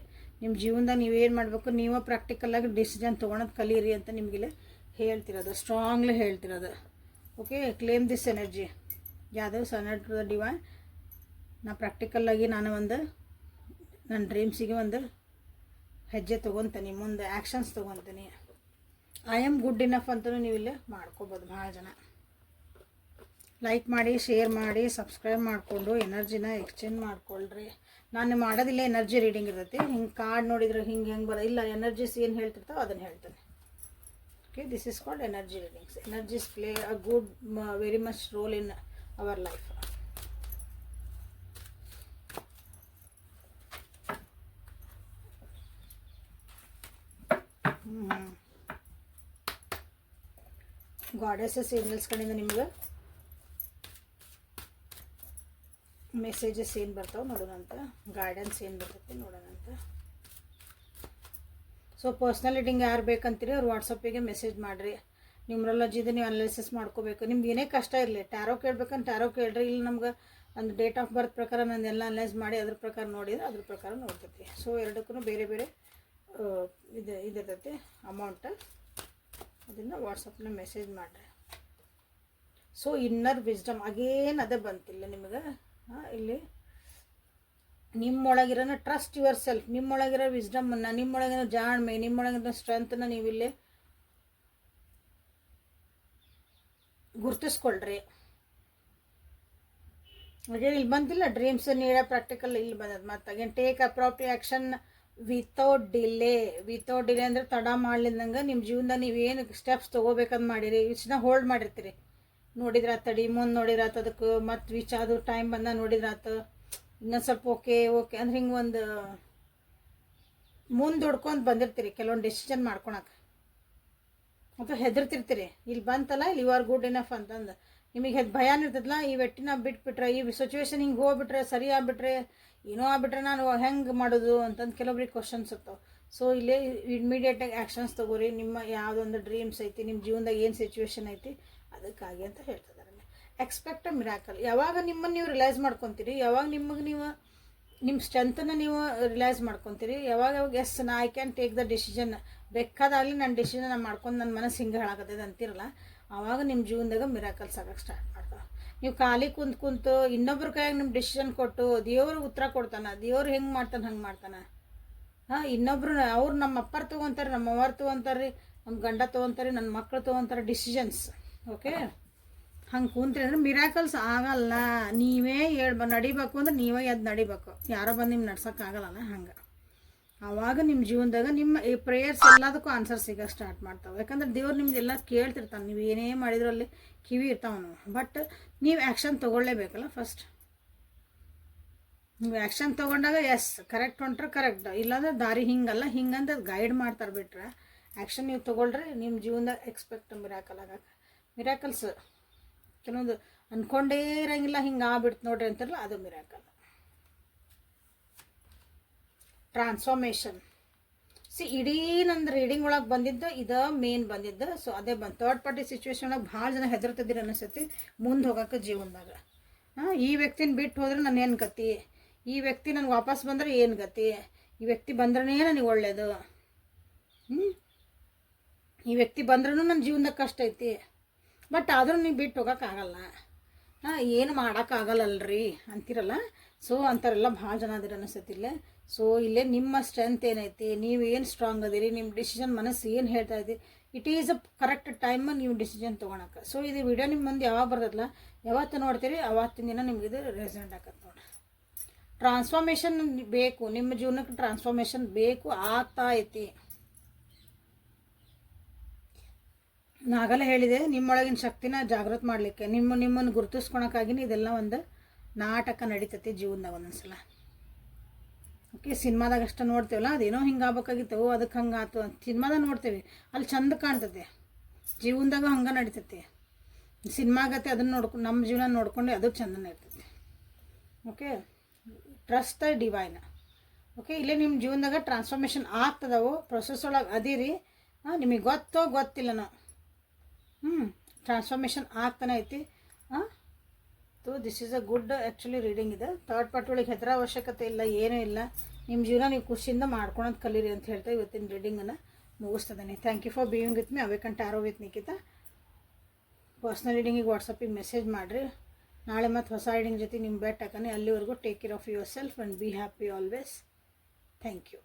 ನಿಮ್ಮ ಜೀವನದಾಗ ನೀವೇನು ಮಾಡಬೇಕು, ನೀವು ಪ್ರಾಕ್ಟಿಕಲಾಗಿ ಡಿಸಿಷನ್ ತೊಗೊಳೋದು ಕಲೀರಿ ಅಂತ ನಿಮಗಿಲ್ಲ ಹೇಳ್ತಿರೋದು, ಸ್ಟ್ರಾಂಗ್ಲಿ ಹೇಳ್ತಿರೋದು. Okay, claim this energy. ಯಾವುದು ಸರೆಂಡರ್ ಟು ದ ಡಿವೈನ್. ನಾ ಪ್ರಾಕ್ಟಿಕಲ್ಲಾಗಿ ನಾನು ನನ್ನ ಡ್ರೀಮ್ಸಿಗೆ ಒಂದು ಹೆಜ್ಜೆ ತೊಗೊತೀನಿ, ಮುಂದೆ ಆ್ಯಕ್ಷನ್ಸ್ ತೊಗೊತೀನಿ. ಐ ಆಮ್ ಗುಡ್ ಇನಫ್ ಅಂತಲೂ ನೀವು ಇಲ್ಲೇ ಮಾಡ್ಕೋಬೋದು. ಭಾಳ ಜನ ಲೈಕ್ ಮಾಡಿ, ಶೇರ್ ಮಾಡಿ, ಸಬ್ಸ್ಕ್ರೈಬ್ ಮಾಡಿಕೊಂಡು ಎನರ್ಜಿನ ಎಕ್ಸ್ಚೇಂಜ್ ಮಾಡ್ಕೊಳ್ರಿ. ನಾನು ಮಾಡೋದಿಲ್ಲ ಎನರ್ಜಿ ರೀಡಿಂಗ್ ಇರ್ತೈತಿ. ಹಿಂಗೆ ಕಾರ್ಡ್ ನೋಡಿದ್ರೆ ಹೆಂಗೆ ಬರೋ ಇಲ್ಲ, ಎನರ್ಜೀಸ್ ಏನು ಹೇಳ್ತಿರ್ತಾವೆ ಅದನ್ನು ಹೇಳ್ತೇನೆ. Okay, this is called energy readings. Energies play a good very much role in our life. Goddesses angels ಕಡೆಯಿಂದ ನಿಮ್ಗೆ ಮೆಸೇಜಸ್ ಏನು ಬರ್ತಾವೆ ನೋಡೋಣಂತ, ಗೈಡೆನ್ಸ್ ಏನು ಬರ್ತೈತೆ ನೋಡೋಣಂತ. ಸೊ ಪರ್ಸ್ನಲ್ ರೀಡಿಂಗ್ ಯಾರು ಬೇಕಂತೀರಿ ಅವ್ರು ವಾಟ್ಸಪ್ಪಿಗೆ ಮೆಸೇಜ್ ಮಾಡಿರಿ. ನ್ಯೂಮರಾಲಜಿದು ನೀವು ಅನಾಲಿಸಿಸ್ ಮಾಡ್ಕೋಬೇಕು. ನಿಮ್ಗೆ ಏನೇ ಕಷ್ಟ ಇರಲಿ, ಟ್ಯಾರೋ ಕೇಳ್ಬೇಕಂತ ಟ್ಯಾರೋ ಕೇಳ್ರಿ. ಇಲ್ಲಿ ನಮ್ಗೆ ಒಂದು ಡೇಟ್ ಆಫ್ ಬರ್ತ್ ಪ್ರಕಾರ ನಂದೆಲ್ಲ ಅನಲೈಸ್ ಮಾಡಿ ಅದ್ರ ಪ್ರಕಾರ ನೋಡಿದ್ರೆ ಅದ್ರ ಪ್ರಕಾರ ನೋಡ್ತೈತಿ. ಸೊ ಎರಡಕ್ಕೂ ಬೇರೆ ಬೇರೆ ಇದಿರ್ತೈತಿ ಅಮೌಂಟ್. ಅದನ್ನು ವಾಟ್ಸಪ್ನ ಮೆಸೇಜ್ ಮಾಡಿರಿ. ಸೊ ಇನ್ನರ್ ವಿಸ್ಡಮ್ ಅಗೇನ್ ಅದೇ ಬಂತಿಲ್ಲ ನಿಮಗೆ. ಇಲ್ಲಿ ನಿಮ್ಮೊಳಗಿರೋನ ಟ್ರಸ್ಟ್ ಯುವರ್ ಸೆಲ್ಫ್, ನಿಮ್ಮೊಳಗಿರೋ ವಿಸ್ಡಮನ್ನು, ನಿಮ್ಮೊಳಗಿರೋ ಜಾಣ್ಮೆ, ನಿಮ್ಮೊಳಗಿರೋ ಸ್ಟ್ರೆಂತನ್ನು ನೀವಿಲ್ಲಿ ಗುರ್ತಿಸ್ಕೊಳ್ರಿ. ಅಗೇನ್ ಇಲ್ಲಿ ಬಂದಿಲ್ಲ ಡ್ರೀಮ್ಸ್ ನೀಡ ಪ್ರಾಕ್ಟಿಕಲ್ ಇಲ್ಲಿ ಬಂದದ. ಮತ್ತು again take appropriate action without delay. Without delay ಅಂದರೆ ತಡ ಮಾಡ್ಲಿದ್ದಂಗೆ ನಿಮ್ಮ ಜೀವನದಾಗ ನೀವೇನು ಸ್ಟೆಪ್ಸ್ ತೊಗೋಬೇಕಂತ ಮಾಡಿರಿ, ಇಷ್ಟನ್ನ ಹೋಲ್ಡ್ ಮಾಡಿರ್ತೀರಿ. ನೋಡಿದ್ರೆ ತಡಿ ಮುಂದೆ ನೋಡಿದ್ರಾತ, ಅದಕ್ಕೆ ಮತ್ತು ಅದು ಟೈಮ್ ಬಂದ ನೋಡಿದ್ರಾತ, ಇನ್ನೊಂದು ಸ್ವಲ್ಪ ಓಕೆ ಅಂದ್ರೆ ಹಿಂಗೆ ಒಂದು ಮುಂದೆ ದುಡ್ಕೊಂಡು ಬಂದಿರ್ತೀರಿ ಕೆಲವೊಂದು ಡಿಸಿಷನ್ ಮಾಡ್ಕೊಳಕ್ಕೆ, ಅಥವಾ ಹೆದರ್ತಿರ್ತೀರಿ. ಇಲ್ಲಿ ಬಂತಲ್ಲ ಇಲ್ಲಿ ಯು ಆರ್ ಗುಡ್ ಇನಫ್ ಅಂತಂದು ನಿಮಗೆ ಭಯನ ಇರ್ತದಲ್ಲ, ಈ ವ್ಯಕ್ತಿನ ಬಿಟ್ಬಿಟ್ರೆ, ಈ ಸಿಚುವೇಶನ್ ಹಿಂಗೆ ಹೋಗ್ಬಿಟ್ರೆ, ಸರಿ ಆಗ್ಬಿಟ್ರೆ, ಏನೋ ಆಗ್ಬಿಟ್ರೆ ನಾನು ಹೆಂಗೆ ಮಾಡೋದು ಅಂತಂದು ಕೆಲವೊಬ್ರಿಗೆ ಕ್ವಶನ್ಸ್ ಇರ್ತಾವೆ. ಸೊ ಇಲ್ಲೇ ಇಮಿಡಿಯೇಟಾಗಿ ಆ್ಯಕ್ಷನ್ಸ್ ತೊಗೋರಿ. ನಿಮ್ಮ ಯಾವುದೊಂದು ಡ್ರೀಮ್ಸ್ ಐತಿ, ನಿಮ್ಮ ಜೀವನದಾಗ ಏನು ಸಿಚುವೇಶನ್ ಐತಿ ಅದಕ್ಕಾಗಿ ಅಂತ ಹೇಳ್ತಿದ್ದಾರೆ. Expect a miracle. ಯಾವಾಗ ನಿಮ್ಮನ್ನು ನೀವು ರಿಲೈಸ್ ಮಾಡ್ಕೊತೀರಿ, ಯಾವಾಗ ನಿಮಗೆ ನೀವು ನಿಮ್ಮ ಸ್ಟ್ರೆಂತನ್ನು ನೀವು ರಿಲೈಸ್ ಮಾಡ್ಕೊತೀರಿ, ಯಾವಾಗ yes I can take the decision, ಬೇಕಾದಾಗಲಿ ನನ್ನ ಡಿಸಿಷನ್ ನಾನು ಮಾಡ್ಕೊಂಡು ನನ್ನ ಮನಸ್ಸು ಹಿಂಗೆ ಹೇಳಾಕತ್ತದ ಅಂತಿರಲ್ಲ, ಆವಾಗ ನಿಮ್ಮ ಜೀವನದಾಗ ಮಿರಾಕಲ್ಸ್ ಆಗಕ್ಕೆ ಸ್ಟಾರ್ಟ್ ಮಾಡ್ತಾವೆ. ನೀವು ಖಾಲಿ ಕುಂತು ಇನ್ನೊಬ್ರ ಕೈಯಾಗ ನಿಮ್ಮ ಡಿಸಿಷನ್ ಕೊಟ್ಟು ದೇವ್ರಿಗೆ ಉತ್ತರ ಕೊಡ್ತಾನೆ, ದೇವ್ರು ಹೆಂಗೆ ಮಾಡ್ತಾನೆ ಹಂಗೆ ಮಾಡ್ತಾನೆ. ಇನ್ನೊಬ್ರು ಅವ್ರು ನಮ್ಮ ಅಪ್ಪರು ತೊಗೊತಾರೆ, ನಮ್ಮ ಅವ್ರು ತೊಗೊತಾರೆ ರೀ, ನಮ್ಮ ಗಂಡ ತೊಗೊತಾರೆ, ನನ್ನ ಮಕ್ಕಳು ತೊಗೊತಾರೆ ಡಿಸಿಷನ್ಸ್. ಓಕೆ, ಹಂಗೆ ಕೂತ್ರಿ ಅಂದ್ರೆ ಮಿರಾಕಲ್ಸ್ ಆಗಲ್ಲ. ನೀವೇ ನಡಿಬೇಕು ಅಂದ್ರೆ ನೀವೇ ಎದ್ದು ನಡಿಬೇಕು, ಯಾರೋ ಬಂದು ನಿಮ್ಗೆ ನಡ್ಸೋಕ್ಕಾಗಲ್ಲ. ಹಂಗೆ ಆವಾಗ ನಿಮ್ಮ ಜೀವನದಾಗ ನಿಮ್ಮ ಈ ಪ್ರೇಯರ್ಸ್ ಎಲ್ಲದಕ್ಕೂ ಆನ್ಸರ್ ಸಿಗೋಕೆ ಸ್ಟಾರ್ಟ್ ಮಾಡ್ತಾವೆ. ಯಾಕಂದ್ರೆ ದೇವ್ರು ನಿಮ್ದು ಎಲ್ಲ ಕೇಳ್ತಿರ್ತಾನೆ, ನೀವು ಏನೇ ಮಾಡಿದ್ರು ಅಲ್ಲಿ ಕಿವಿ ಇರ್ತಾವನು. ಬಟ್ ನೀವು ಆ್ಯಕ್ಷನ್ ತೊಗೊಳ್ಳೇಬೇಕಲ್ಲ ಫಸ್ಟ್. ನೀವು ಆ್ಯಕ್ಷನ್ ತೊಗೊಂಡಾಗ ಎಸ್ ಕರೆಕ್ಟ್ ಹೊಂಟ್ರೆ ಕರೆಕ್ಟ್, ಇಲ್ಲಾಂದ್ರೆ ದಾರಿ ಹಿಂಗಲ್ಲ ಹಿಂಗಂತ ಗೈಡ್ ಮಾಡ್ತಾರೆ. ಬಿಟ್ರೆ ಆ್ಯಕ್ಷನ್ ನೀವು ತೊಗೊಳ್ರಿ, ನಿಮ್ಮ ಜೀವನದಾಗ ಎಕ್ಸ್ಪೆಕ್ಟ್ ಮಿರಾಕಲ್ ಆಗಕ್ಕೆ. ಮಿರಾಕಲ್ಸ್ ಕೆಲವೊಂದು ಅಂದ್ಕೊಂಡೇ ಇರೋಂಗಿಲ್ಲ, ಹಿಂಗೆ ಆಗ್ಬಿಡ್ತು ನೋಡ್ರಿ ಅಂತಾರಲ್ಲ, ಅದು ಮಿರಾಕಲ್. ಟ್ರಾನ್ಸ್ಫಾರ್ಮೇಷನ್ ಇಡೀ ನಂದು ರೀಡಿಂಗ್ ಒಳಗೆ ಬಂದಿದ್ದು ಇದು ಮೇನ್ ಬಂದಿದ್ದು. ಸೊ ಅದೇ ಬಂದು ಥರ್ಡ್ ಪಾರ್ಟಿ ಸಿಚುವೇಶನ್ ಒಳಗೆ ಭಾಳ ಜನ ಹೆದರ್ತಿದ್ದೀರಿ ಅನಿಸ್ತೈತಿ ಮುಂದೆ ಹೋಗೋಕೆ ಜೀವನದಾಗ. ಈ ವ್ಯಕ್ತಿನ ಬಿಟ್ಟು ಹೋದ್ರೆ ನಾನು ಏನು ಗತಿ, ಈ ವ್ಯಕ್ತಿ ನನಗೆ ವಾಪಸ್ ಬಂದರೆ ಏನು ಗತಿ, ಈ ವ್ಯಕ್ತಿ ಬಂದ್ರೇ ನನಗೆ ಒಳ್ಳೆಯದು, ಈ ವ್ಯಕ್ತಿ ಬಂದ್ರೂ ನನ್ನ ಜೀವನದಾಗ ಕಷ್ಟ ಐತಿ. ಬಟ್ ಆದರೂ ನೀವು ಬಿಟ್ಟು ಹೋಗೋಕ್ಕಾಗಲ್ಲ, ಏನು ಮಾಡೋಕ್ಕಾಗಲ್ಲಲ್ರಿ ಅಂತಿರಲ್ಲ. ಸೊ ಅಂಥವ್ರೆಲ್ಲ ಭಾಳ ಜನ ಅದಿರ ಅನಿಸ್ತೈತಿಲ್ಲ. ಸೊ ಇಲ್ಲೇ ನಿಮ್ಮ ಸ್ಟ್ರೆಂತ್ ಏನೈತಿ, ನೀವು ಏನು ಸ್ಟ್ರಾಂಗ್ ಅದೀರಿ, ನಿಮ್ಮ ಡಿಸಿಷನ್ ಮನಸ್ಸು ಏನು ಹೇಳ್ತಾ ಇದ್ದೀರಿ, it is a correct time ನೀವು ಡಿಸಿಷನ್ ತೊಗೊಳಕ್ಕೆ. ಸೊ ಇದು ವಿಡಿಯೋ ನಿಮ್ಮ ಮುಂದೆ ಯಾವಾಗ ಬರ್ತದಲ್ಲ, ಯಾವತ್ತು ನೋಡ್ತೀರಿ ಅವತ್ತಿನ ದಿನ ನಿಮ್ಗೆ ಇದು ರೆಸೆಂಟ್ ಆಗತ್ತೆ ನೋಡಿ. ಟ್ರಾನ್ಸ್ಫಾರ್ಮೇಷನ್ ಬೇಕು, ನಿಮ್ಮ ಜೀವನಕ್ಕೆ ಟ್ರಾನ್ಸ್ಫಾರ್ಮೇಷನ್ ಬೇಕು, ಆಗ್ತಾ ಐತಿ. ನಾಗಲ್ಲ ಹೇಳಿದೆ ನಿಮ್ಮೊಳಗಿನ ಶಕ್ತಿನ ಜಾಗೃತ ಮಾಡಲಿಕ್ಕೆ, ನಿಮ್ಮನ್ನು ಗುರುತಿಸ್ಕೊಳಕ್ಕಾಗಿನೇ ಇದೆಲ್ಲ ಒಂದು ನಾಟಕ ನಡೀತೈತಿ ಜೀವನದಾಗ ಒಂದೊಂದ್ಸಲ. ಓಕೆ, ಸಿನಿಮಾದಾಗ ಅಷ್ಟು ನೋಡ್ತೇವಲ್ಲ, ಅದೇನೋ ಹಿಂಗೆ ಆಗ್ಬೇಕಾಗಿತ್ತು, ಅದಕ್ಕೆ ಹಂಗೆ ಆಯ್ತು ಅಂತ ಸಿನಿಮಾದಾಗ ನೋಡ್ತೇವೆ, ಅಲ್ಲಿ ಚಂದ ಕಾಣ್ತದೆ. ಜೀವನದಾಗ ಹಂಗೆ ನಡೀತೈತಿ. ಸಿನಿಮಾಗತ್ತೆ ಅದನ್ನು ನೋಡ್ಕೊಂಡು ನಮ್ಮ ಜೀವನ ನೋಡ್ಕೊಂಡು ಅದು ಚಂದನೇ ಇರ್ತೈತಿ. Okay, trust the divine. Okay, ಇಲ್ಲೇ ನಿಮ್ಮ ಜೀವನದಾಗ ಟ್ರಾನ್ಸ್ಫಾರ್ಮೇಷನ್ ಆಗ್ತದವು, ಪ್ರೊಸೆಸ್ ಒಳಗೆ ಅದೀರಿ. ನಿಮಗೆ ಗೊತ್ತೋ ಗೊತ್ತಿಲ್ಲನೋ, ಟ್ರಾನ್ಸ್ಫಾರ್ಮೇಷನ್ ಆಗ್ತಾನೆ ಐತಿ. So this is a good actually reading ಇದೆ. ಥರ್ಡ್ ಪಾರ್ಟಿ ಒಳಗೆ ಹೆದರೋ ಅವಶ್ಯಕತೆ ಇಲ್ಲ, ಏನೂ ಇಲ್ಲ. ನಿಮ್ಮ ಜೀವನ ನೀವು ಖುಷಿಯಿಂದ ಮಾಡ್ಕೊಳೋದು ಕಲೀರಿ ಅಂತ ಹೇಳ್ತಾ ಇವತ್ತಿನ ರೀಡಿಂಗನ್ನು ಮುಗಿಸ್ತದೇನೆ. Thank you for being with me. Awaken tarot with Nikhita. Personal ರೀಡಿಂಗಿಗೆ ವಾಟ್ಸಪ್ಪಿಗೆ ಮೆಸೇಜ್ ಮಾಡಿರಿ. ನಾಳೆ ಮತ್ತು ಹೊಸ ರೀಡಿಂಗ್ ಜೊತೆ ನಿಮ್ಮ ಬೆಟ್ ಹಾಕನೆ. ಅಲ್ಲಿವರೆಗೂ take care of yourself and be happy always. Thank you.